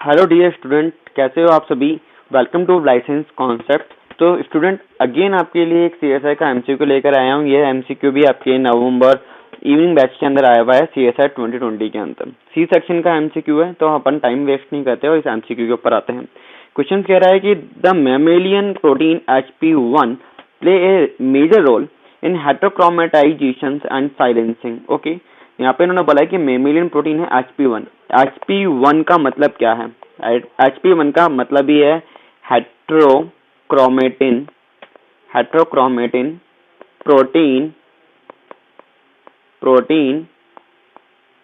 Hello dear student, कैसे हो आप सभी। Welcome to licence concept. तो स्टूडेंट अगेन आपके लिए एक सीएसआई का एमसीक्यू लेकर आया हूँ। ये एमसीक्यू भी आपके नवंबर इवनिंग बैच के अंदर आया हुआ है सीएसआई 2020 के अंदर। सी सेक्शन का एमसीक्यू है, तो अपन टाइम वेस्ट नहीं करते और इस एमसीक्यू के ऊपर आते हैं। क्वेश्चन कह रहा है कि the mammalian protein HP1 play a major role in heterochromatization and silencing. Okay, यहाँ पे इन्होंने बोला है कि मेमेलियन प्रोटीन है HP1। HP1 का मतलब क्या है? HP1 का मतलब ही है heterochromatin protein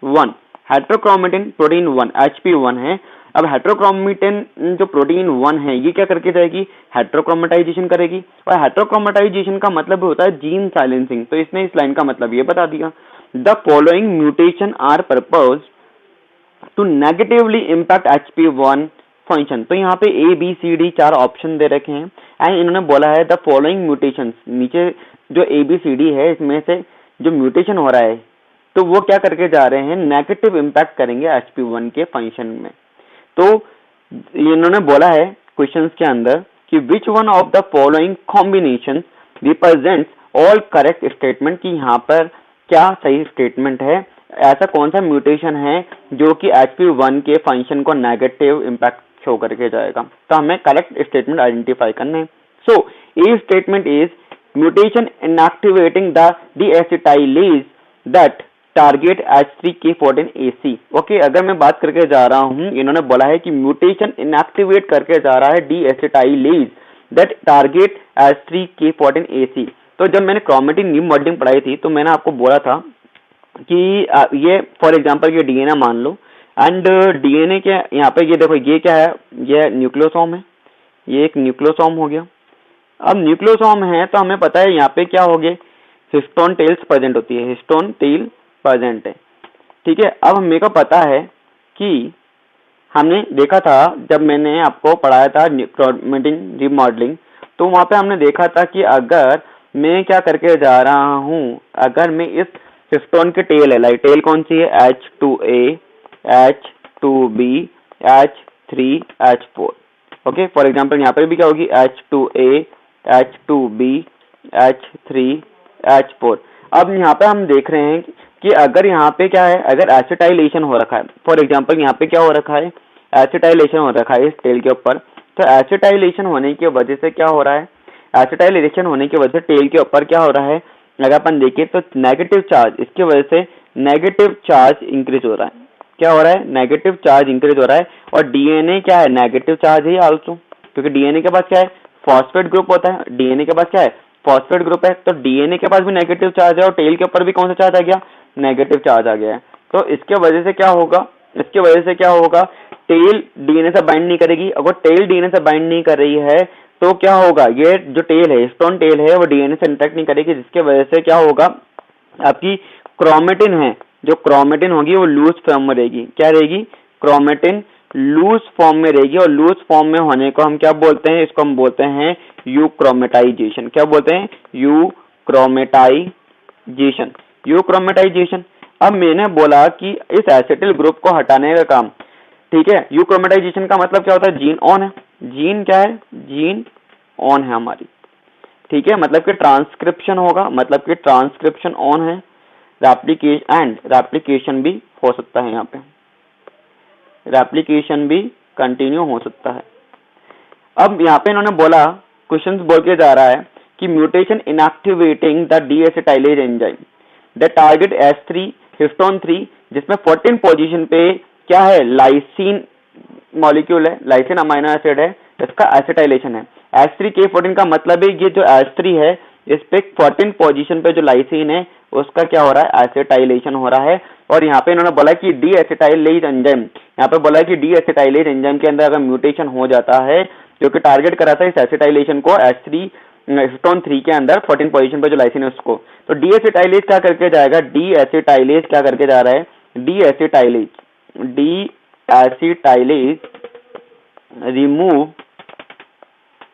1। Heterochromatin protein 1 HP1 है। अब हेट्रोक्रोमेटिन जो प्रोटीन 1 है ये क्या करके जाएगी? हेट्रोक्रोमेटाइजेशन करेगी। और हेट्रोक्रोमेटाइजेशन का मतलब होता है जीन साइलेंसिंग। तो इसने इस लाइन का मतलब ये बता दिया, the following mutation are proposed to negatively impact HP1 function. तो यहाँ पे ABCD 4 ऑप्शन दे रखे हैं एंड इन्होंने बोला है द फॉलोइंग म्यूटेशन। नीचे जो ABCD है इसमें से जो म्यूटेशन हो रहा है तो वो क्या करके जा रहे हैं? नेगेटिव इम्पैक्ट करेंगे HP1 के फंक्शन में। तो इन्होंने बोला है क्वेश्चंस के अंदर कि which one of the following combination represents all correct statement, कि यहाँ पर क्या सही स्टेटमेंट है, ऐसा कौन सा म्यूटेशन है जो कि HP1 के फंक्शन को नेगेटिव इम्पैक्ट शो करके जाएगा। तो हमें करेक्ट स्टेटमेंट आइडेंटिफाई करने। So a statement is mutation inactivating the deacetylase that target H3K14AC। Okay, अगर मैं बात करके जा रहा हूं, इन्होंने बोला है कि म्यूटेशन इनएक्टिवेट करके जा रहा है डीएसिटाइलेज दैट टारगेट H3K14AC। तो जब मैंने क्रोमेटिन रीमॉडलिंग पढ़ाई थी तो मैंने आपको बोला था कि ये फॉर एग्जांपल ये डीएनए मान लो एंड डीएनए के यहाँ पे ये देखो ये क्या है? ये न्यूक्लियोसोम है। ये एक न्यूक्लियोसोम हो गया। अब न्यूक्लियोसोम है तो हमें पता है यहाँ पे क्या हो गए? हिस्टोन टेल्स प्रेजेंट होती है, हिस्टोन टेल प्रेजेंट है। ठीक है, अब मेरे को पता है कि हमने देखा था जब मैंने आपको पढ़ाया था क्रोमेटिन रीमॉडलिंग, तो वहां पे हमने देखा था कि अगर मैं क्या करके जा रहा हूं, अगर मैं इस हिस्टोन के टेल है, लाइक टेल कौन सी है? H2A H2B H3H4। Okay, for example यहाँ पर भी क्या होगी? H2A H2B H3H4। अब यहाँ पे हम देख रहे हैं कि अगर यहाँ पे क्या है, अगर एसिटाइलेशन हो रखा है, फॉर एग्जांपल यहाँ पे क्या हो रखा है? एसिटाइलेशन हो रखा है इस टेल के ऊपर। तो एसिटाइलेशन होने की वजह से क्या हो रहा है? एसिटाइलेशन होने की वजह से टेल के ऊपर क्या हो रहा है? अगर अपन देखें तो नेगेटिव चार्ज, इसकी वजह से नेगेटिव चार्ज इंक्रीज हो रहा है। क्या हो रहा है? नेगेटिव चार्ज इंक्रीज हो रहा है। और डीएनए क्या है? नेगेटिव चार्ज है आल्सो, क्योंकि डीएनए के पास क्या है? फॉस्फेट ग्रुप होता है। डीएनए के पास क्या है? फॉस्फेट ग्रुप है। तो डीएनए के पास भी नेगेटिव चार्ज है और टेल के ऊपर भी कौन सा चार्ज आ गया? नेगेटिव चार्ज आ गया है। तो इसके वजह से क्या होगा? इसके वजह से क्या होगा? टेल डीएनए से बाइंड नहीं करेगी। अगर टेल डीएनए से बाइंड नहीं कर रही है तो क्या होगा? ये जो टेल है, स्टोन टेल है, वो डीएनए से इंटरेक्ट नहीं करेगी, जिसके वजह से क्या होगा? आपकी क्रोमेटिन है, जो क्रोमेटिन होगी वो लूज फॉर्म में रहेगी। क्या रहेगी? क्रोमेटिन लूज फॉर्म में रहेगी। और लूज फॉर्म में होने को हम क्या बोलते हैं? इसको हम बोलते हैं यूक्रोमेटाइजेशन। क्या बोलते हैं? यूक्रोमेटाइजेशन। यूक्रोमेटाइजेशन। अब मैंने बोला कि इस एसिटिल ग्रुप को हटाने का काम, ठीक है। यूक्रोमेटाइजेशन का मतलब क्या होता है? जीन ऑन है। जीन क्या है? जीन ऑन है हमारी, ठीक है। मतलब कि ट्रांसक्रिप्शन होगा, मतलब कि ट्रांसक्रिप्शन ऑन है। रेप्लिकेशन भी हो सकता है, यहाँ पे रेप्लिकेशन भी कंटिन्यू हो सकता है। अब यहाँ पे इन्होंने बोला, क्वेश्चंस बोल के जा रहा है कि mutation inactivating the deacetylase enzyme the target H3 histone 3, जिसमें 14 पोजीशन पे क्या है? लाइसिन मॉलिक्यूल है, लाइसिन अमाइनो एसिड है, इसका एसिटाइलेशन है। H3K14 का मतलब है ये जो H3 है इस पे 14 पोजीशन पे जो लाइसिन है उसका क्या हो रहा है? एसिटाइलेशन हो रहा है। और यहाँ पे इन्होंने बोला कि डी एसिटाइलेज एंजाइम, यहाँ पे बोला कि डी एसिटाइलेज एंजाइम के अंदर अगर म्यूटेशन हो जाता है जो कि टारगेट कराता है इस एसिटाइलेशन को H3 हिस्टोन 3 के अंदर 14 पोजीशन पे जो लाइसिन है उसको, तो डी एसिटाइलेज क्या करके जाएगा? डी एसिटाइलेज क्या करके जा रहा है? D acetylase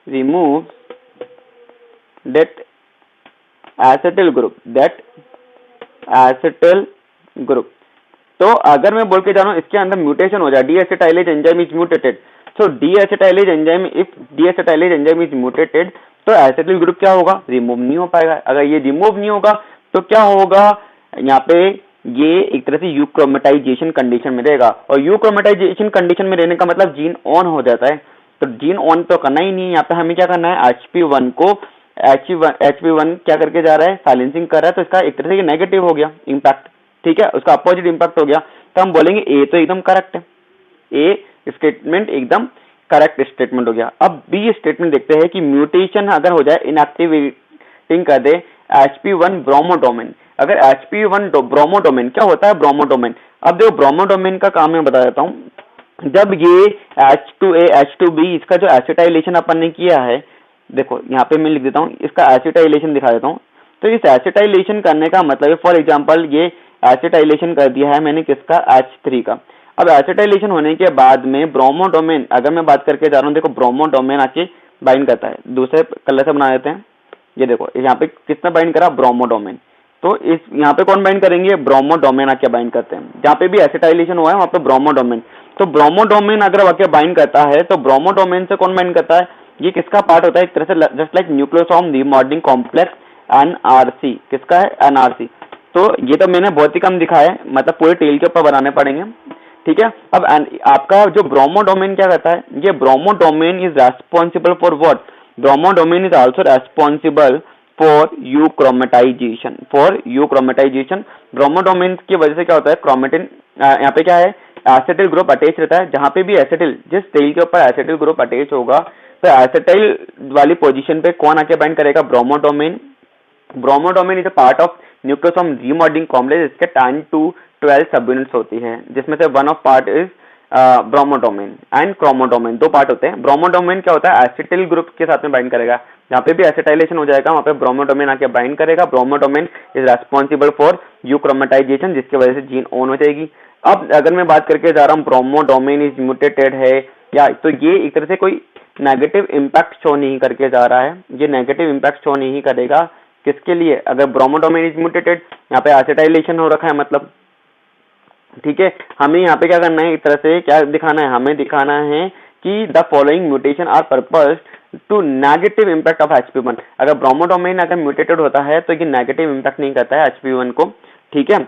remove that acetyl group तो अगर मैं बोल के जा रहा हूँ इसके अंदर म्यूटेशन हो जाए, deacetylase enzyme is mutated, so deacetylase enzyme if deacetylase enzyme is mutated, तो एसिटिल ग्रुप क्या होगा, रिमूव नहीं हो पाएगा। अगर ये रिमूव नहीं होगा तो क्या होगा, यहाँ पे ये एक तरह से यूक्रोमेटाइजेशन कंडीशन में रहेगा, और यूक्रोमेटाइजेशन कंडीशन में रहने का मतलब जीन ऑन हो जाता है। तो जीन ऑन तो करना ही नहीं है, यहाँ पे हमें क्या करना है, HP1 को HP1 क्या करके जा रहा है, साइलेंसिंग कर रहा है, तो इसका एक तरह से नेगेटिव हो गया इम्पैक्ट, ठीक है, उसका अपोजिट इम्पैक्ट हो गया। तो हम बोलेंगे ए तो एकदम करेक्ट है, ए स्टेटमेंट एकदम करेक्ट स्टेटमेंट हो गया। अब बी स्टेटमेंट देखते हैं कि म्यूटेशन अगर हो जाए, इनएक्टिवेटिंग कर दे HP1 ब्रोमोडोमेन। अगर HP1 ब्रोमोडोमेन, क्या होता है ब्रोमोडोमेन, अब देखो ब्रोमोडोमेन का काम मैं बता देता हूँ। जब ये H2A H2B इसका जो एसिटाइलेशन अपन ने किया है, देखो यहाँ पे मैं लिख देता हूँ, इसका एसिटाइलेशन दिखा देता हूँ। तो इस एसिटाइलेशन करने का मतलब, फॉर एग्जांपल ये एसिटाइलेशन कर दिया है मैंने किसका, H3 का। अब एसिटाइलेशन होने के बाद में ब्रोमोडोमेन, अगर मैं बात करके जा रहा हूँ, देखो ब्रोमोडोमेन आके बाइंड करता है, दूसरे कलर से बना देते हैं, ये देखो यहाँ पे किसने बाइंड करा, ब्रोमोडोमेन। तो इस यहाँ पे कौन बाइंड करेंगे, ब्रोमोडोमेन आके बाइंड करते हैं, जहाँ पे भी एसिटाइलेशन हुआ है वहाँ पे ब्रोमोडोमेन। तो ब्रोमोडोमेन अगर आके बाइंड करता है तो ब्रोमोडोमेन से कौन बाइंड करता है, ये किसका पार्ट होता है, एक तरह से just like nucleosome remodeling complex NRC, किसका है, NRC। तो ये तो मैंने बहुत ही कम दिखाया है, मतलब पूरे टेल के ऊपर बनाने पड़ेंगे, ठीक है। अब आपका जो ब्रोमोडोमेन क्या करता है, ये bromodomain is responsible for what, bromodomain is also responsible for euchromatization, for euchromatization. Bromodomain की वजह से क्या होता है, क्रोमेटिन यहाँ पे क्या है, एसिटिल ग्रुप अटैच रहता है, जहां पे भी एसिटिल, जिस टेल के ऊपर एसिटिल ग्रुप अटैच होगा, तो एसिटाइल वाली पोजीशन पे कौन आके बाइंड करेगा, bromodomain. Bromodomain is a part of nucleosome remodeling complex, इसके 10 to 12 सब यूनिट्स होती है, जिसमें से one of part is bromodomain and chromodomain, दो पार्ट होते हैं। ब्रोमोडोमेन क्या होता है, एसिटिल ग्रुप के साथ में बाइंड करेगा, जहाँ पे भी एसिटाइलेशन हो जाएगा वहाँ पे ब्रोमोडोमेन आके बाइंड करेगा। ब्रोमोडोमेन इज रेस्पॉन्सिबल फॉर यूक्रोमेटाइजेशन, जिसकी वजह से जीन ऑन हो जाएगी। अब अगर मैं बात करके जा रहा हूँ ब्रोमोडोमेन इज म्यूटेटेड है या, तो ये एक तरह से कोई नेगेटिव इम्पैक्ट शो नहीं करके जा रहा है, ये नेगेटिव इम्पैक्ट शो नहीं करेगा किसके लिए, अगर ब्रोमोडोमेन इज म्यूटेटेड, यहाँ पे एसिटाइलेशन हो रखा है मतलब, ठीक है। हमें यहाँ पे क्या करना है, एक तरह से क्या दिखाना है, हमें दिखाना है कि the following mutation are purpose to negative impact of HP1। अगर ब्रोमोडोमेन अगर म्यूटेटेड होता है तो ये नेगेटिव इम्पैक्ट नहीं करता है HP1 को, ठीक है।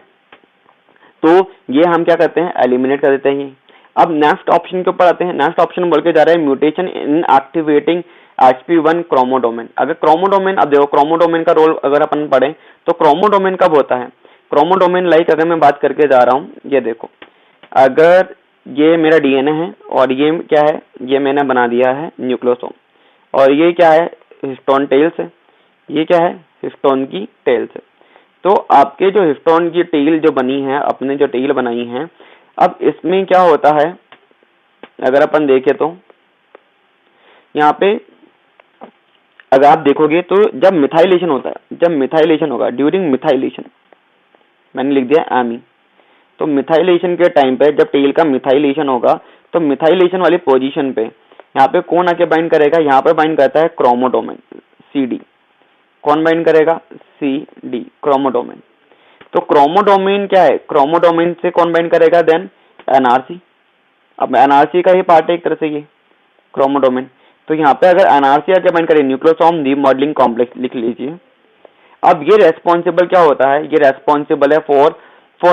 तो ये हम क्या करते हैं, एलिमिनेट कर देते हैं। अब नेक्स्ट ऑप्शन के ऊपर आते हैं। नेक्स्ट ऑप्शन बोल के जा रहा है म्यूटेशन इन एक्टिवेटिंग HP1 क्रोमोडोमेन। अगर क्रोमोडोमेन, अब देखो क्रोमोडोमेन का रोल अगर अपन पढ़ें तो क्रोमोडोमेन कब होता है, क्रोमोडोमेन लाइक अगर मैं बात करके जा रहा हूँ, ये देखो अगर ये मेरा DNA है और ये क्या है, ये मैंने बना दिया है न्यूक्लियोसोम, और ये क्या है, हिस्टोन टेल्स है, ये क्या है, हिस्टोन की टेल्स है। तो आपके जो हिस्टोन की टेल जो बनी है, अपने जो टेल बनाई है, अब इसमें क्या होता है, अगर अपन देखें तो यहाँ पे अगर आप देखोगे तो जब मिथाइलेशन होता है, जब मिथाइलेशन होगा, ड्यूरिंग मिथाइलेशन, मैंने लिख दिया एमी, तो मिथाइलेशन के टाइम पे जब टेल का मिथाइलेशन होगा तो मिथाइलेशन वाली पोजीशन पे यहाँ पे कौन आके बाइंड करेगा, यहाँ पे बाइंड करता है क्रोमोडोमेन CD। कौन बाइंड करेगा, CD, क्रोमोडोमेन। तो क्रोमोडोमेन क्या है, क्रोमोडोमेन से कौन बाइंड करेगा, देन NRC। अब NRC का ही पार्ट है एक तरह से ये क्रोमोडोमेन। तो यहाँ पे अगर NRC आके बाइंड करे, न्यूक्लियोसोम रीमॉडलिंग कॉम्प्लेक्स लिख लीजिए। अब ये रेस्पॉन्सिबल क्या होता है, ये रेस्पॉन्सिबल है फॉर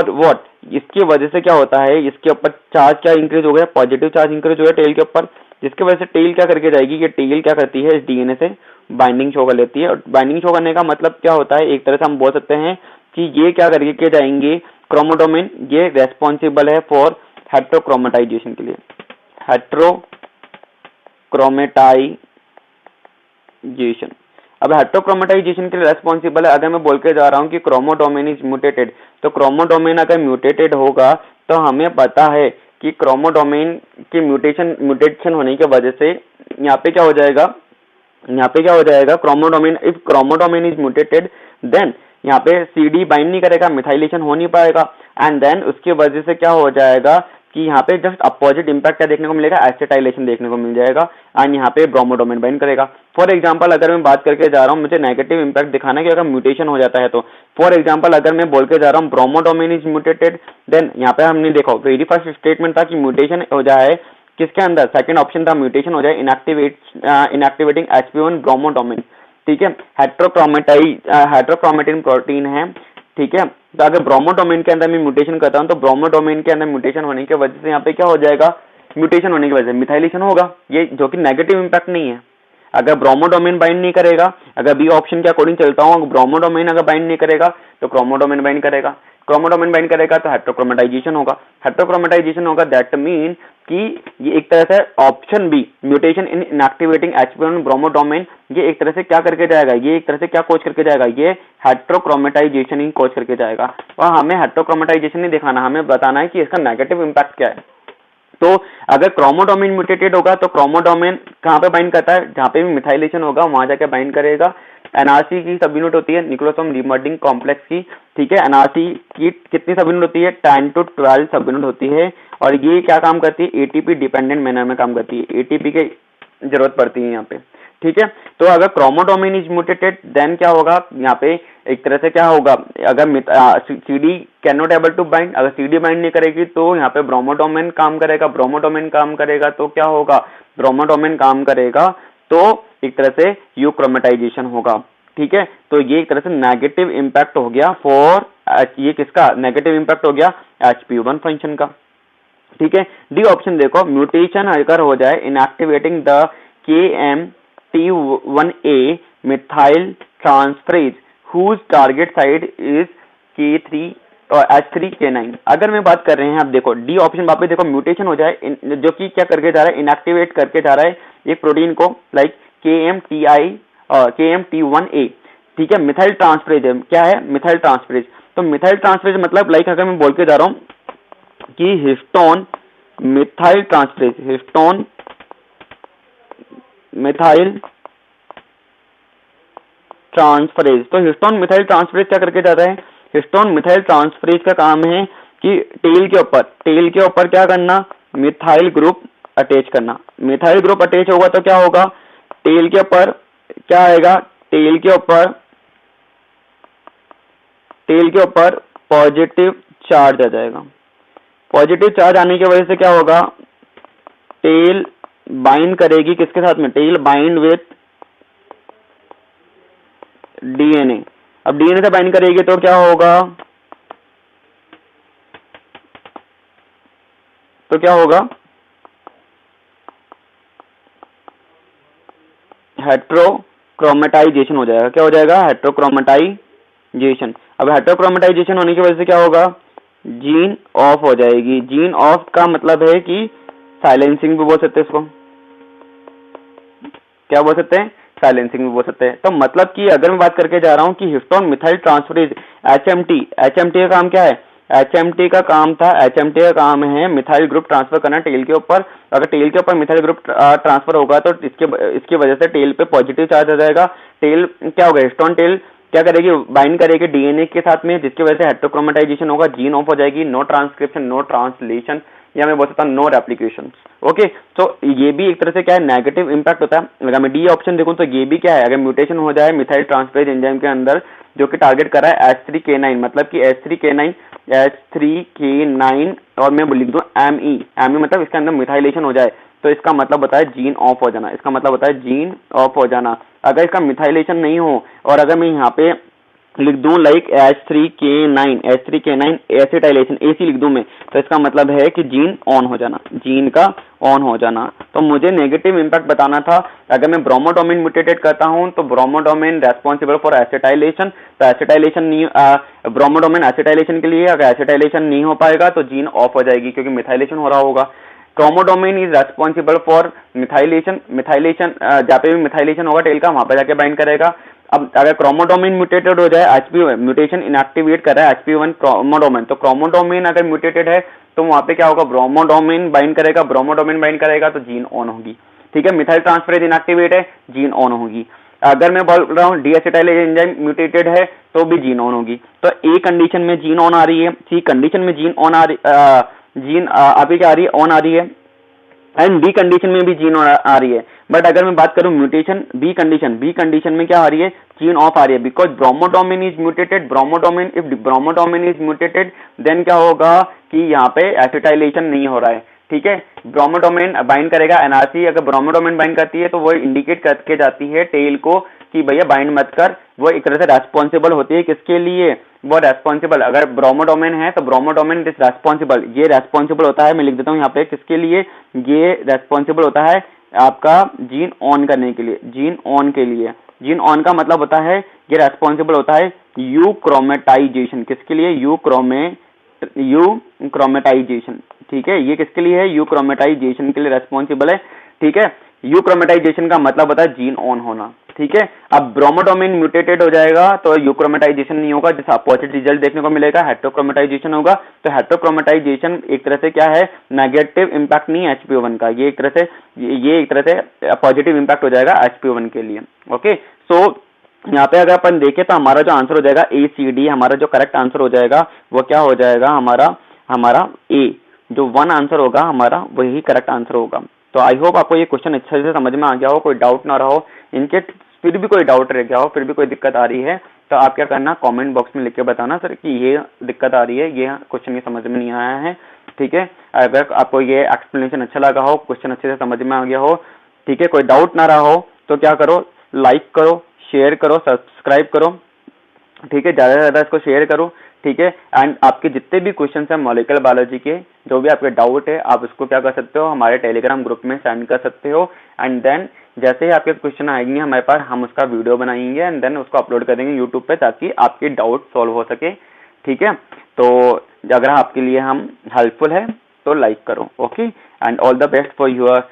व्हाट, इसकी वजह से क्या होता है, इसके ऊपर चार्ज क्या इंक्रीज हो गया, पॉजिटिव चार्ज इंक्रीज हो गया टेल के ऊपर, जिसकी वजह से टेल क्या करके जाएगी, ये टेल क्या करती है, इस DNA से बाइंडिंग शो कर लेती है। और बाइंडिंग शो करने का मतलब क्या होता है, एक तरह से हम बोल सकते हैं कि ये क्या करके जाएंगे, क्रोमोडोमेन ये रेस्पॉन्सिबल है फॉर हेट्रोक्रोमेटाइजेशन के लिए, हेट्रोक्रोमेटाइजेशन। अब हेट्रोक्रोमेटाइजेशन के लिए रेस्पॉन्सिबल है। अगर मैं बोल के जा रहा हूँ कि क्रोमोडोमेन इज म्यूटेटेड, तो क्रोमोडोमेन अगर म्यूटेटेड होगा तो हमें पता है कि क्रोमोडोमेन की म्यूटेशन होने की वजह से यहाँ पे क्या हो जाएगा, यहाँ पे क्या हो जाएगा, क्रोमोडोमेन, इफ क्रोमोडोमेन इज म्यूटेटेड देन यहाँ पे CD बाइंड नहीं करेगा, मिथाइलेशन हो नहीं पाएगा, एंड देन उसकी वजह से क्या हो जाएगा कि यहाँ पे जस्ट अपोजिट इंपैक्ट क्या देखने को मिलेगा, एसिटाइलेशन देखने को मिल जाएगा एंड यहाँ पे ब्रोमोडोमेन बाइंड करेगा। फॉर एग्जांपल अगर मैं बात करके जा रहा हूँ, मुझे नेगेटिव इंपैक्ट दिखाना है कि अगर म्यूटेशन हो जाता है तो फॉर एग्जांपल अगर मैं बोल के जा रहा हूँ ब्रोमोडोमेन इज म्यूटेटेड, देन यहाँ पे हमने देखो वेरी फर्स्ट स्टेटमेंट था कि म्यूटेशन हो जाए किसके अंदर, सेकंड ऑप्शन था म्यूटेशन हो जाए इनएक्टिवेटिंग HP1 ब्रोमोडोमेन, ठीक है। हेट्रोक्रोमेटिन प्रोटीन है, ठीक है। तो अगर ब्रोमोडोमेन के अंदर मैं म्यूटेशन करता हूं तो ब्रोमोडोमेन के अंदर म्यूटेशन होने की वजह से यहाँ पे क्या हो जाएगा, म्यूटेशन होने की वजह से मिथाइलेशन होगा, ये जो कि नेगेटिव इंपैक्ट नहीं है। अगर ब्रोमोडोमेन बाइंड नहीं करेगा, अगर बी ऑप्शन के अकॉर्डिंग चलता हूं, ब्रोमोडोमेन अगर बाइंड नहीं करेगा तो क्रोमोडोमेन बाइंड करेगा, क्रोमोडोमेन बाइंड करेगा तो हेट्रोक्रोमेटाइजेशन होगा, हेट्रोक्रोमेटाइजेशन होगा, दैट मीन कि ये एक तरह से option B mutation in inactivating HP1 bromodomain, ये एक तरह से क्या करके जाएगा, ये एक तरह से क्या कोच करके जाएगा, ये हेट्रोक्रोमेटाइजेशन ही कोच करके जाएगा। और हमें हेट्रोक्रोमेटाइजेशन नहीं दिखाना, हमें बताना है कि इसका नेगेटिव इंपैक्ट क्या है। तो अगर क्रोमोडोमेन म्यूटेटेड होगा तो क्रोमोडोमेन कहाँ पे बाइंड करता है, जहाँ पे भी मिथाइलेशन होगा वहां जाके बाइंड करेगा। एनआरसी की सब यूनिट होती है न्यूक्लियोसोम रिमोडलिंग कॉम्प्लेक्स की, ठीक है। एनआरसी की कितनी सब यूनिट होती है, 10 to 12 सब यूनिट होती है और ये क्या काम करती है, एटीपी डिपेंडेंट मैनर में काम करती है, एटीपी की जरूरत पड़ती है यहाँ पे, ठीक है। तो अगर क्रोमोडोमेन इज म्यूटेटेड देन क्या होगा, यहाँ पे एक तरह से क्या होगा, अगर CD can not able to bind, अगर सीडी बाइंड नहीं करेगी तो यहाँ पे ब्रोमोडोमेन काम करेगा, ब्रोमोडोमेन काम करेगा तो क्या होगा, ब्रोमोडोमेन काम करेगा तो एक तरह से यूक्रोमेटाइजेशन होगा, ठीक है। तो ये एक तरह से नेगेटिव इंपैक्ट हो गया फॉर, ये किसका नेगेटिव इंपैक्ट हो गया, HP1 फंक्शन का, ठीक है। डी ऑप्शन देखो, म्यूटेशन अगर हो जाए inactivating the KMT1A methyl transferase whose target site is K3 और H3K9। अगर मैं बात कर रहे हैं, आप देखो डी ऑप्शन वापस देखो, म्यूटेशन हो जाए जो कि क्या करके जा रहा है, इनएक्टिवेट करके जा रहा है एक प्रोटीन को, लाइक KMT1A, ठीक है। मिथाइल ट्रांसफरेज क्या है, मिथाइल ट्रांसफरेज। तो मिथाइल ट्रांसफरेज मतलब लाइक अगर मैं बोल के जा रहा हूं कि histone methyl transferase, histone methyl transferase, तो हिस्टोन मिथाइल ट्रांसफरेज क्या करके जाता है, हिस्टोन मिथाइल ट्रांसफरेज का काम है कि टेल के ऊपर क्या करना, मिथाइल ग्रुप अटैच करना। मिथाइल ग्रुप अटैच होगा तो क्या होगा, टेल के ऊपर क्या आएगा, टेल के ऊपर पॉजिटिव चार्ज आ जाएगा। पॉजिटिव चार्ज आने की वजह से क्या होगा, टेल बाइंड करेगी किसके साथ में, टेल बाइंड विथ डीएनए। अब डीएनए से बाइंड करेगी तो क्या होगा, हेट्रोक्रोमेटाइजेशन हो जाएगा। क्या हो जाएगा, हेट्रोक्रोमेटाइजेशन। अब हेट्रोक्रोमेटाइजेशन होने की वजह से क्या होगा, जीन ऑफ हो जाएगी। जीन ऑफ का मतलब है कि साइलेंसिंग भी बोल सकते हैं इसको, क्या बोल सकते हैं, साइलेंसिंग भी बोल सकते हैं। तो मतलब कि अगर मैं बात करके जा रहा हूं कि हिस्टोन मिथाइल ट्रांसफरेज एचएमटी का काम क्या है, एचएमटी का काम है मिथाइल ग्रुप ट्रांसफर करना टेल के ऊपर। अगर टेल के ऊपर मिथाइल ग्रुप ट्रांसफर होगा तो इसकी वजह से टेल पे पॉजिटिव चार्ज आ जाएगा। टेल क्या होगा, हिस्टोन टेल क्या करेगी, बाइंड करेगी डीएनए के साथ में, जिसकी वजह से हेट्रोक्रोमेटाइजेशन होगा, जीन ऑफ हो जाएगी, नो ट्रांसक्रिप्शन, नो ट्रांसलेशन, या मैं बोल सकता हूँ नो रेप्लिकेशन। ओके, तो ये भी एक तरह से क्या है, नेगेटिव इंपैक्ट होता है। अगर मैं डी ऑप्शन देखूं तो ये भी क्या है, अगर म्यूटेशन हो जाए मिथाइल ट्रांसफरेज एंजाइम के अंदर जो कि टारगेट कर रहा है H3K9, मतलब कि H3K9 और मैं लिख दूं ME मतलब इसके अंदर मिथाइलेशन हो जाए तो इसका मतलब होता है जीन ऑफ हो जाना, इसका मतलब होता है जीन ऑफ हो जाना। अगर इसका मिथाइलेशन नहीं हो और अगर मैं यहाँ पे लिख दूं लाइक H3K9 एसिटाइलेशन AC लिख दूं मैं, तो इसका मतलब है कि जीन ऑन हो जाना, जीन का ऑन हो जाना। तो मुझे नेगेटिव इंपैक्ट बताना था। अगर मैं ब्रोमोडोमेन म्यूटेटेड करता हूं तो ब्रोमोडोमेन रेस्पॉन्सिबल फॉर एसिटाइलेशन, तो एसिटाइलेशन नहीं, ब्रोमोडोमेन एसिटाइलेशन के लिए, अगर एसिटाइलेशन नहीं हो पाएगा तो जीन ऑफ हो जाएगी क्योंकि मिथाइलेशन हो रहा होगा। क्रोमोडोमेन इज रेस्पॉन्सिबल फॉर मिथाइलेशन, जहाँ पे भी मिथाइलेशन होगा टेल का वहां पर जाके बाइंड करेगा। अब अगर क्रोमोडोमेन म्यूटेटेड हो जाए, HP1 म्यूटेशन इनएक्टिवेट कर रहा है HP1 क्रोमोडोमेन, तो क्रोमोडोमेन अगर म्यूटेटेड है तो वहां पे क्या होगा, ब्रोमोडोमेन बाइंड करेगा तो जीन ऑन होगी। ठीक है, मिथाइल ट्रांसफरेज इनएक्टिवेट है, जीन ऑन होगी। अगर मैं बोल रहा हूँ डीएसिटाइलेज एंजाइम म्यूटेटेड है तो भी जीन ऑन होगी। तो ए कंडीशन में जीन ऑन आ रही है, सी कंडीशन में जीन ऑन आ रही, जीन आपकी क्या आ रही है, ऑन आ रही है, एंड बी कंडीशन में भी जीन आ रही है। बट अगर मैं बात करूं म्यूटेशन बी कंडीशन में क्या आ रही है, जीन ऑफ आ रही है, because bromodomain is mutated, bromodomain if bromodomain is mutated then क्या होगा कि यहाँ पे एसिटाइलेशन नहीं हो रहा है, ठीक है। ब्रोमोडोमेन बाइंड करेगा एनआरसी, अगर ब्रोमोडोमेन बाइंड करती है तो वो इंडिकेट करके जाती है टेल को कि भैया बाइंड मत कर, वो एक तरह से रेस्पॉन्सिबल होती है किसके लिए, वो रेस्पॉन्सिबल, अगर ब्रोमोडोमेन है तो ब्रोमोडोमेन इज रेस्पॉन्सिबल, ये रेस्पॉन्सिबल होता है, मैं लिख देता हूँ यहाँ पे किसके लिए, ये रेस्पॉन्सिबल होता है आपका जीन ऑन करने के लिए, जीन ऑन के लिए। जीन ऑन का मतलब होता है ये रेस्पॉन्सिबल होता है यूक्रोमेटाइजेशन, किसके लिए, यूक्रोमेटाइजेशन, ठीक है, ये किसके लिए है, यूक्रोमेटाइजेशन के लिए रेस्पॉन्सिबल है, ठीक है। यूक्रोमेटाइजेशन का मतलब होता है जीन ऑन होना, ठीक है। अब ब्रोमोडोमेन म्यूटेटेड हो जाएगा तो यूक्रोमेटाइजेशन नहीं होगा, जिसका अपोजिट रिजल्ट देखने को मिलेगा, हेट्रोक्रोमेटाइजेशन होगा। तो हेट्रोक्रोमेटाइजेशन एक तरह से क्या है, नेगेटिव इंपैक्ट नहीं है HPO1 का, ये एक तरह से पॉजिटिव इंपैक्ट हो जाएगा HPO1 के लिए। ओके, सो यहाँ पे अगर अपन देखें तो हमारा जो आंसर हो जाएगा ACD, हमारा जो करेक्ट आंसर हो जाएगा वो क्या हो जाएगा, हमारा A, जो 1 आंसर होगा हमारा वही करेक्ट आंसर होगा। तो आई होप आपको ये क्वेश्चन अच्छे से समझ में आ गया हो, कोई डाउट ना रहो, इनके फिर भी कोई डाउट रह गया हो, फिर भी कोई दिक्कत आ रही है तो आप क्या करना, कमेंट बॉक्स में लिख के बताना सर कि ये दिक्कत आ रही है, ये क्वेश्चन ये समझ में नहीं आया है, ठीक है। अगर आपको ये एक्सप्लेनेशन अच्छा लगा हो, क्वेश्चन अच्छे से समझ में आ गया हो, ठीक है, कोई डाउट ना रहा हो तो क्या करो, लाइक करो, शेयर करो, सब्सक्राइब करो, ठीक है, ज्यादा से ज्यादा इसको शेयर करो, ठीक है। एंड आपके जितने भी क्वेश्चंस हैं मॉलिक्यूलर बायोलॉजी के, जो भी आपके डाउट है आप उसको क्या कर सकते हो, हमारे टेलीग्राम ग्रुप में सेंड कर सकते हो, एंड देन जैसे ही आपके क्वेश्चन आएंगे हमारे पास, हम उसका वीडियो बनाएंगे एंड देन उसको अपलोड कर देंगे यूट्यूब पे, ताकि आपके डाउट सॉल्व हो सके, ठीक है। तो अगर आपके लिए हम हेल्पफुल है तो लाइक करो, okay. And all the best for your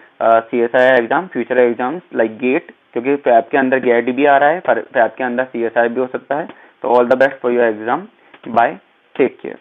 CSI exam, future exams like get, क्योंकि फैब के अंदर गेट भी आ रहा है, फैब के अंदर CSI भी हो सकता है। तो all the best for your exam, bye, take care.